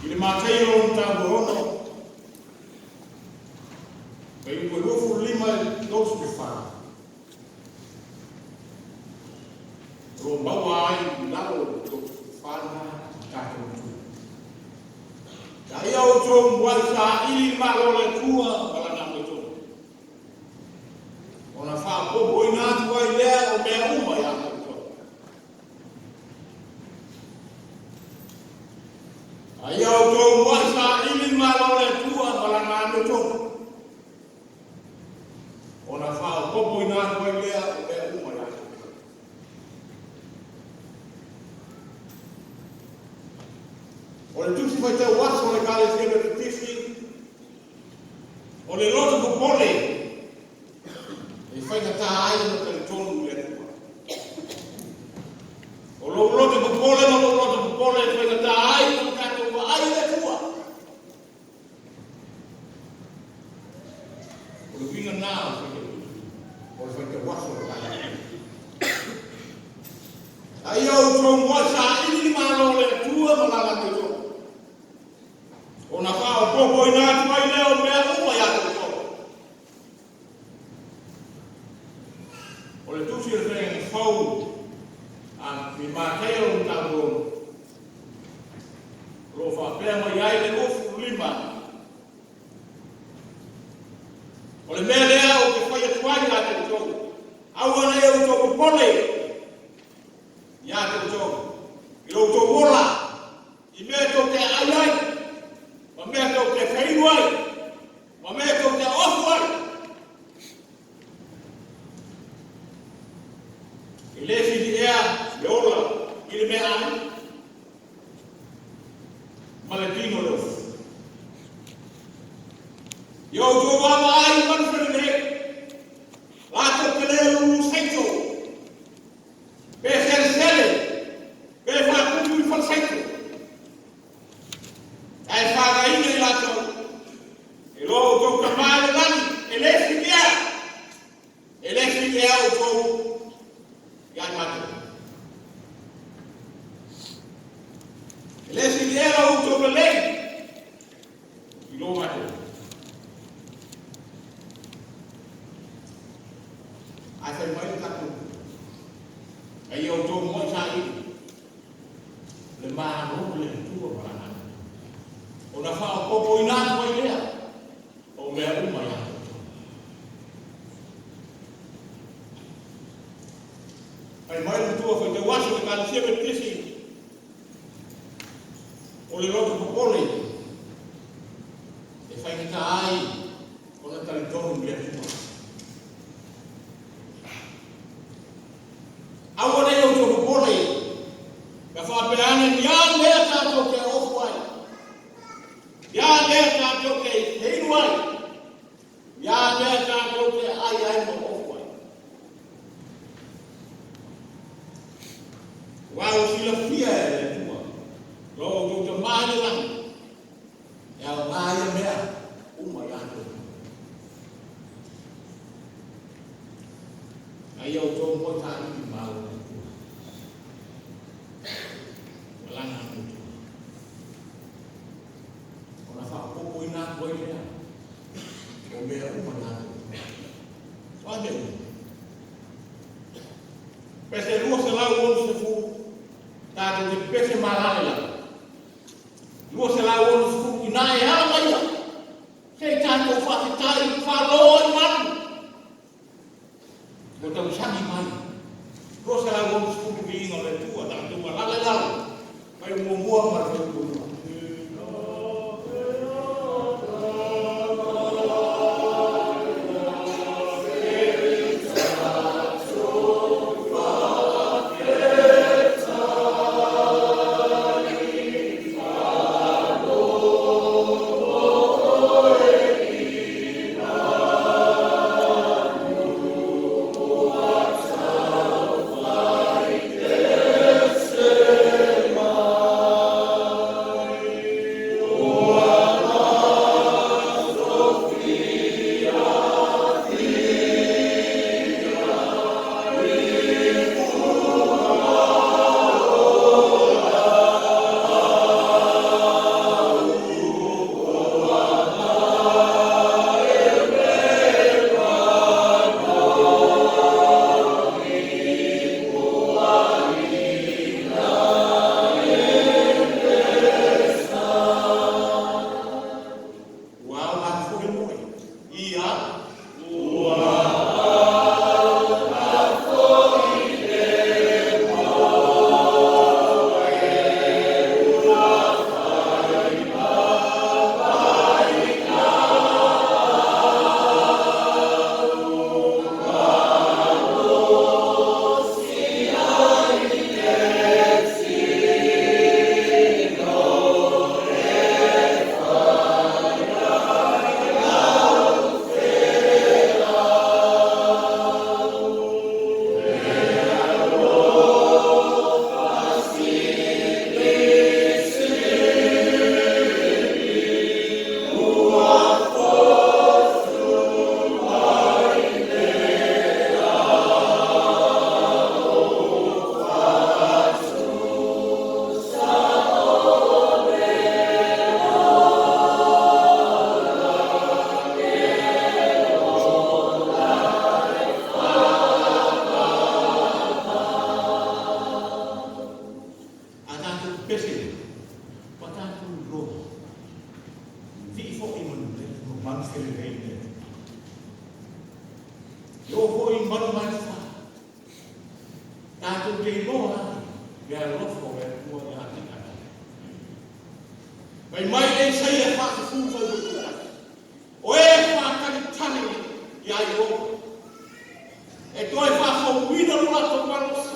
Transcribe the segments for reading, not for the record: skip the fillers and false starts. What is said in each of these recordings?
I le mātai o un tāborono. Pei koe rofu lima e dosu ke whana. Ro maua ai i lalo dosu ke whana tātou tu. Ka ia o tō mwai sa ili malo le tua malana me tō. Ona wha popo i nātu ai lea o mea uma ia me tō. Ka ia o tō mwai sa ili malo le tua malana me tō. Ona wha popo i nātu ai lea o mea uma ia me tō. O le tusi mai tau waso le kale tene te tisi, o le loto popole, e whainga tā ai no te tonu le tua. O lo loto popole, no lo loto popole, e whainga tā ai no kato wa ai le tua. O le winga nā o le whainga waso le kale. Ai au tō mwasa ini malo le tua malala te tō. Ona whao popo i nātu mai leo mea uma ia te tō. O le tusi le whenga whau mi mātei o ni tāpō. Ro whapea mai ai le ofu lima. O le mea lea o te whaia tuai ia te tō. Aua nei o tō popole ia te tō. I lo tō wola. I mea tō te ai ai. Ma mea tau te whainu ai, ma mea tau te ofu ai. I lesi di ea, le ola, i le mea ai, ma le tino le ofu. I au tō wama ai, manu whene me, lātou te leo unu seito, pe sere sere, pe whakutu i whaseito. Ai whaga ina i lātou, e lo o tō kamāre lani, e lesi ea o tō iai mātou. E lesi ea o tō kalei, i lo mātou. Ai whai mai tātou, ai o tō moi tā i, le māro le tua marana. Ona whao popo i nātu ai lea, o mea uma ia. Ai mai tua whai te waso te kāna sia me tisi, o le roto popole, e whai ni tā ai, o na tari tohu mea tua. Awa nei o tō popole, ka whapeane ni a mea tātou ke ofu ai. Ia lea tātou ke heinu ai. Ia lea tātou ke ai mo ofu ai. Wau sila fia e le tua. Lo o te maia lang. Ia o maia mea. Uma ia te. Ai au tō mo tā i mau le tua. Walanga mo tua. Ona wha popo i nā koe lea, o mea uma nā koe. Whane u. Pese rua se lau onu se fu, tātou te pese marane la. Rua se lau onu se fu, i nā e hala maia. Kei tātou whate tai, whaloa i manu. Ko tau sangi mai. Rua se lau onu se fu, ki inga le tua, tātou ma lale lale. Kai mua mara te tua. What? lo. Vivo in een man veel weten. Yo voy man manfa. Tanto que no ya lo fue mo ya tika. Mai en saya fa fu fa bu. O e fa kan tani ya yo. E toi fa fo wina lo to panos.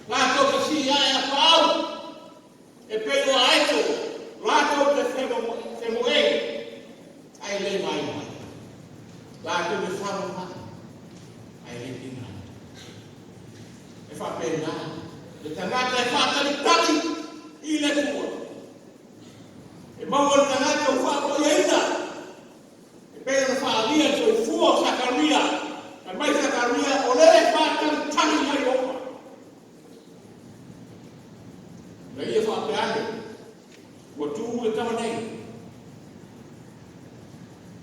La to que si ya pa. E pelo aito. La to te femo ai le mai. La to de famo ma. Ai le tina. E fa pena. E tangata e fa tali i le tua. E mau o tangata o fa ko ainda. E pena fa lia to fuo Sakaria. E mai Sakaria o le fa tali mai o. Le ia fa pena. O tu e tama nei.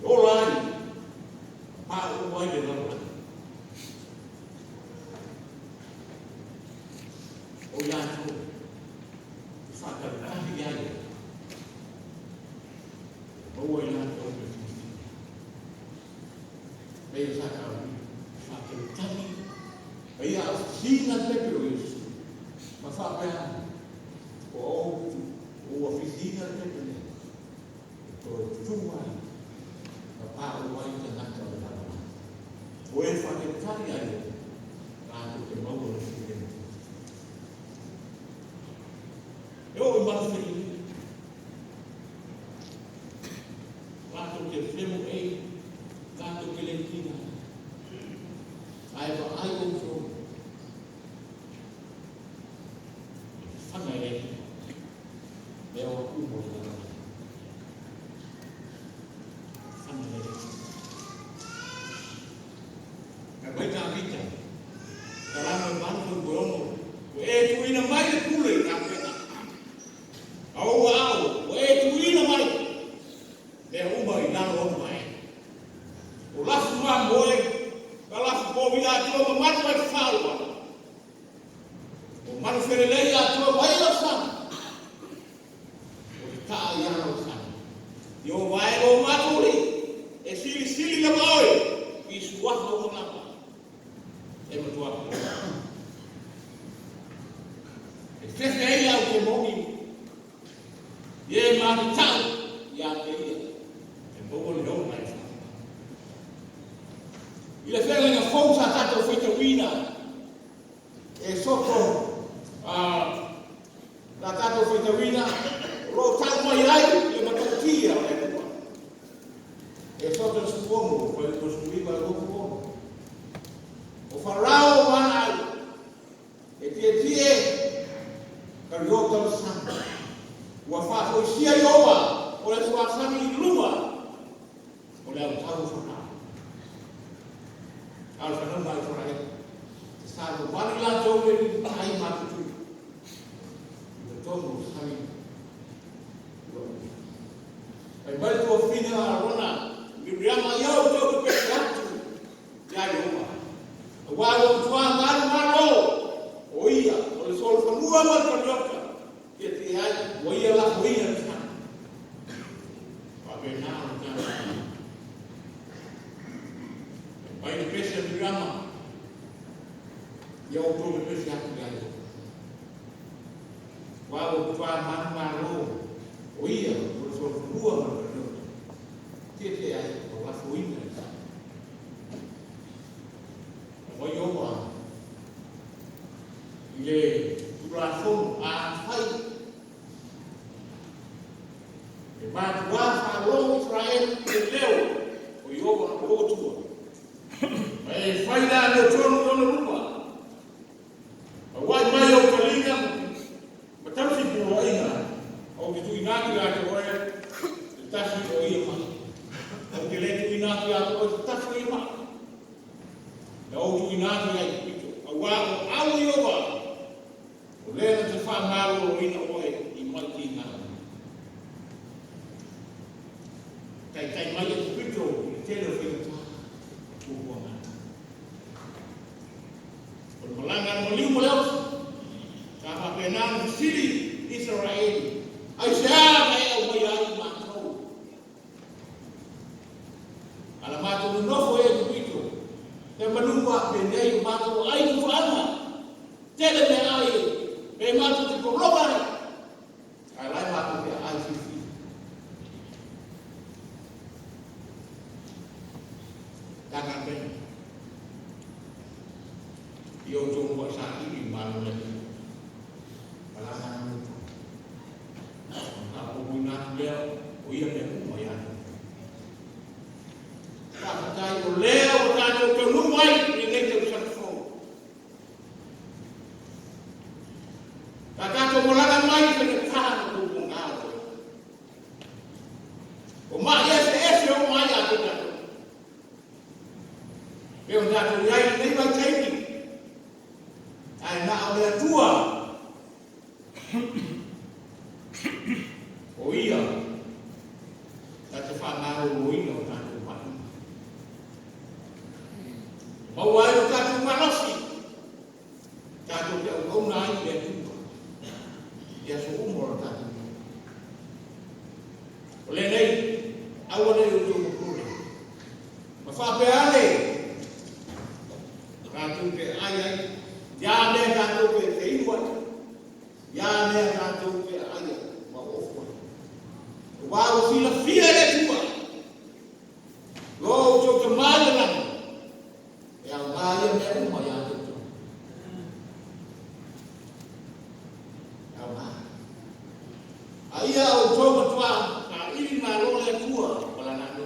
O lai. Pa o mai de no. O ya tu. Fa tali ya. O ya tu. Ei Sakaria. Fa tali. Ei a sina de Deus. Ma fa pena. O oficina de Deus. O tuma. Pa o mai de nata o nata. O e fa tali ya. Tanto que mau o oficina. Eu imagino quanto que femo ei, quanto que lentina. Ai outro. Família. Eu cubo da. Família. Vai dar vida. Caramba, banco bom. E tu ina mais pule na pena. Au, o e tu ina mai. Le uma ina o mai. O lafu ma moe, ka lafu ko vila to ma mai falwa. O manu ferele ya to mai la sa. O ta ya no sa. Yo vai o maturi. E sili la mai. I suwa no na pa. E mo tua. E fese ya o momi. Ye ma tau ya ke e bogo lo mai fa ile fere na fonsa tato fete wina e sotto la tato fete wina ro tau mai ai e matatia e sotto su pomo poi costruiva lo pomo o farao manai e tie cargota sangue. O fa foi sia yoa, o le sua sami luma. O le tau fona. Al fa non vai fora. Sa do bani la to le tai ma tu. O to sami. Ai vai to fina a rona, mi riama yo to pe gato. Ya yoa. O wa o tua maro. O ia, o le sol fa mua ma to que te hay, voy a la ruina. Para ver nada, vai a peixe de grama. E eu estou no peixe de grama. Vai o tua mano marrom. Oia, o sol rua, mano. Que te hay, o la ruina. Vai eu lá. E o plafond a fai. Ma tua farò Israel e leo o io con poco tuo e fai da le giorno non ruba ma guai mai o colina ma tanto si può ina o che tu inati la che vuoi tassi o io ma o che lei tu inati la che vuoi tassi io ma o tu inati la che pito a guardo a io va o lei non ti fa male o ina vuoi in mattina Kai mai o pito, telo fe o buona. Jangan ben. Yo coba sakit di malu lagi. Malangan itu. Aku punya dia, dia lumayan. Tak percaya leo tak tu lumayan ini tu sakfo. Tak tu malangan mai sekarang tu bungal. Umat ya saya lumayan tu. Yang dah tu yang ini macam ini. Nak oleh tua. Oh iya. Tak cepat nahu ini tak cepat. Bawa itu tak cepat nasi. Tak cepat kau naik dia tu. Dia seumur tak cepat. Oleh ni, awal ni untuk berkulit. Masa beralih. Ratu ke ayat. Ya ne ratu ke keibuan. Ya ne ratu ke ayat. Wow, sila fia le tua. Lo jo kemana lang. Yang ayam ne rumah yang tu. Apa? Ayah jo betua. Ini malu le tua. Kalau nak tu.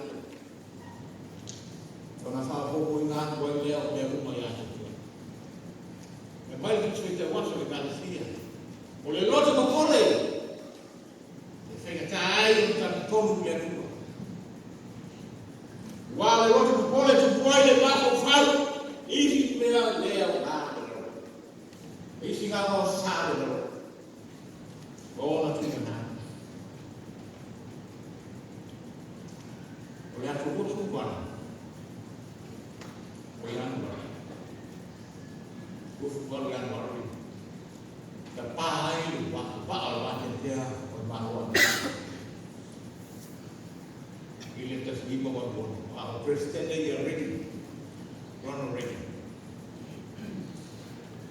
Kalau nak apa ingat buat dia rumah yang tu. Baik cerita wasa di Malaysia. Oleh lo tu berkolej. Saya cai untuk tolong dia tu. Walau lo tu berkolej tu buat dia masuk fal. Isi merah dia ada. Isi kalau sah dia. Oh nanti mana? Oleh aku pun suka. Oleh aku. Kufur yang baru, terpakai waktu macam dia berbahawa. Ini tersebut bahawa Presiden dia ready, run ready.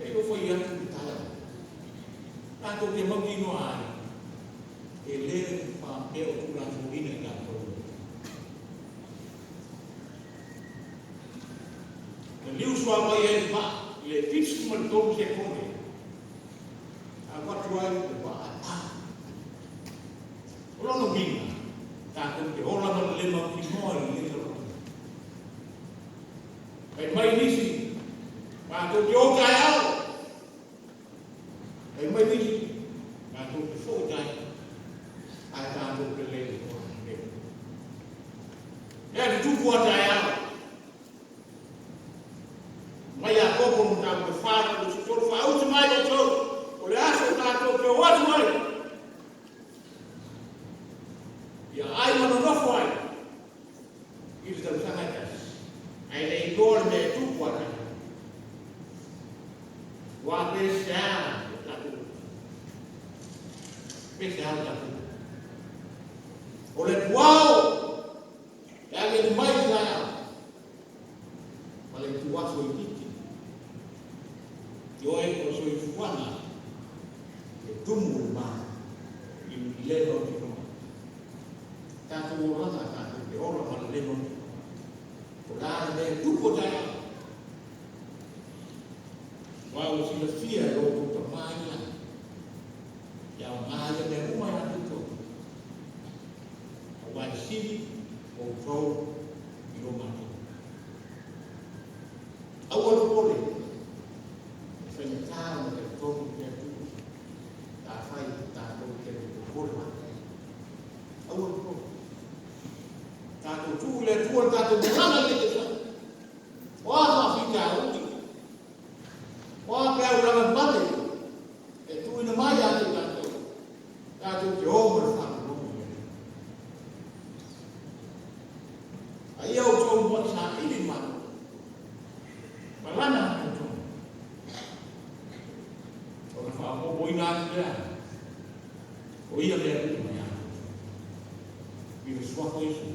Itu yang kita lakukan. Nanti dia menginuai, ele pakai ukuran ini kan tu. Liu suama yang pak. Le fix mentok je kone. Apa tuai buat? Orang lebih. Takut ke orang lima kilo ni tu. Mai ni si. Takut yo kaya. Mai ni si. Takut so kaya. Ada tu beli. Ya tu buat kaya. Maya kau pun tak berfaham, bersyukur faham semua itu. Oleh asal tak tahu kewat semua. Ya, I mana nafai. Itu dah sangat jas. Ada idol me tu buat. Wah besar, tak. Besar tak. Oleh wow, yang ini mai saya. Paling tua suami. Yoe ko so ifuana tumul ma ilelo kino ta tu ora ta de ora ma lelo ora de tu ko ta wa o si la fia lo ko ta mai ya ma ya de uma ya tu wa si o pro ilo ma awal pole tahu dari kau dia tu tak fai tak tahu dia tu korban. Awal tu tak tahu tu le tuan tak tahu mana dia tu. Wah masih jauh ni. Wah kau orang balik. Itu ini maya tu tak tahu. Tak tahu jauh bersama. Ayau coba saat ini mana? Mana? Apa ingat dia? Oh iya dia itu banyak. Virus waktu itu.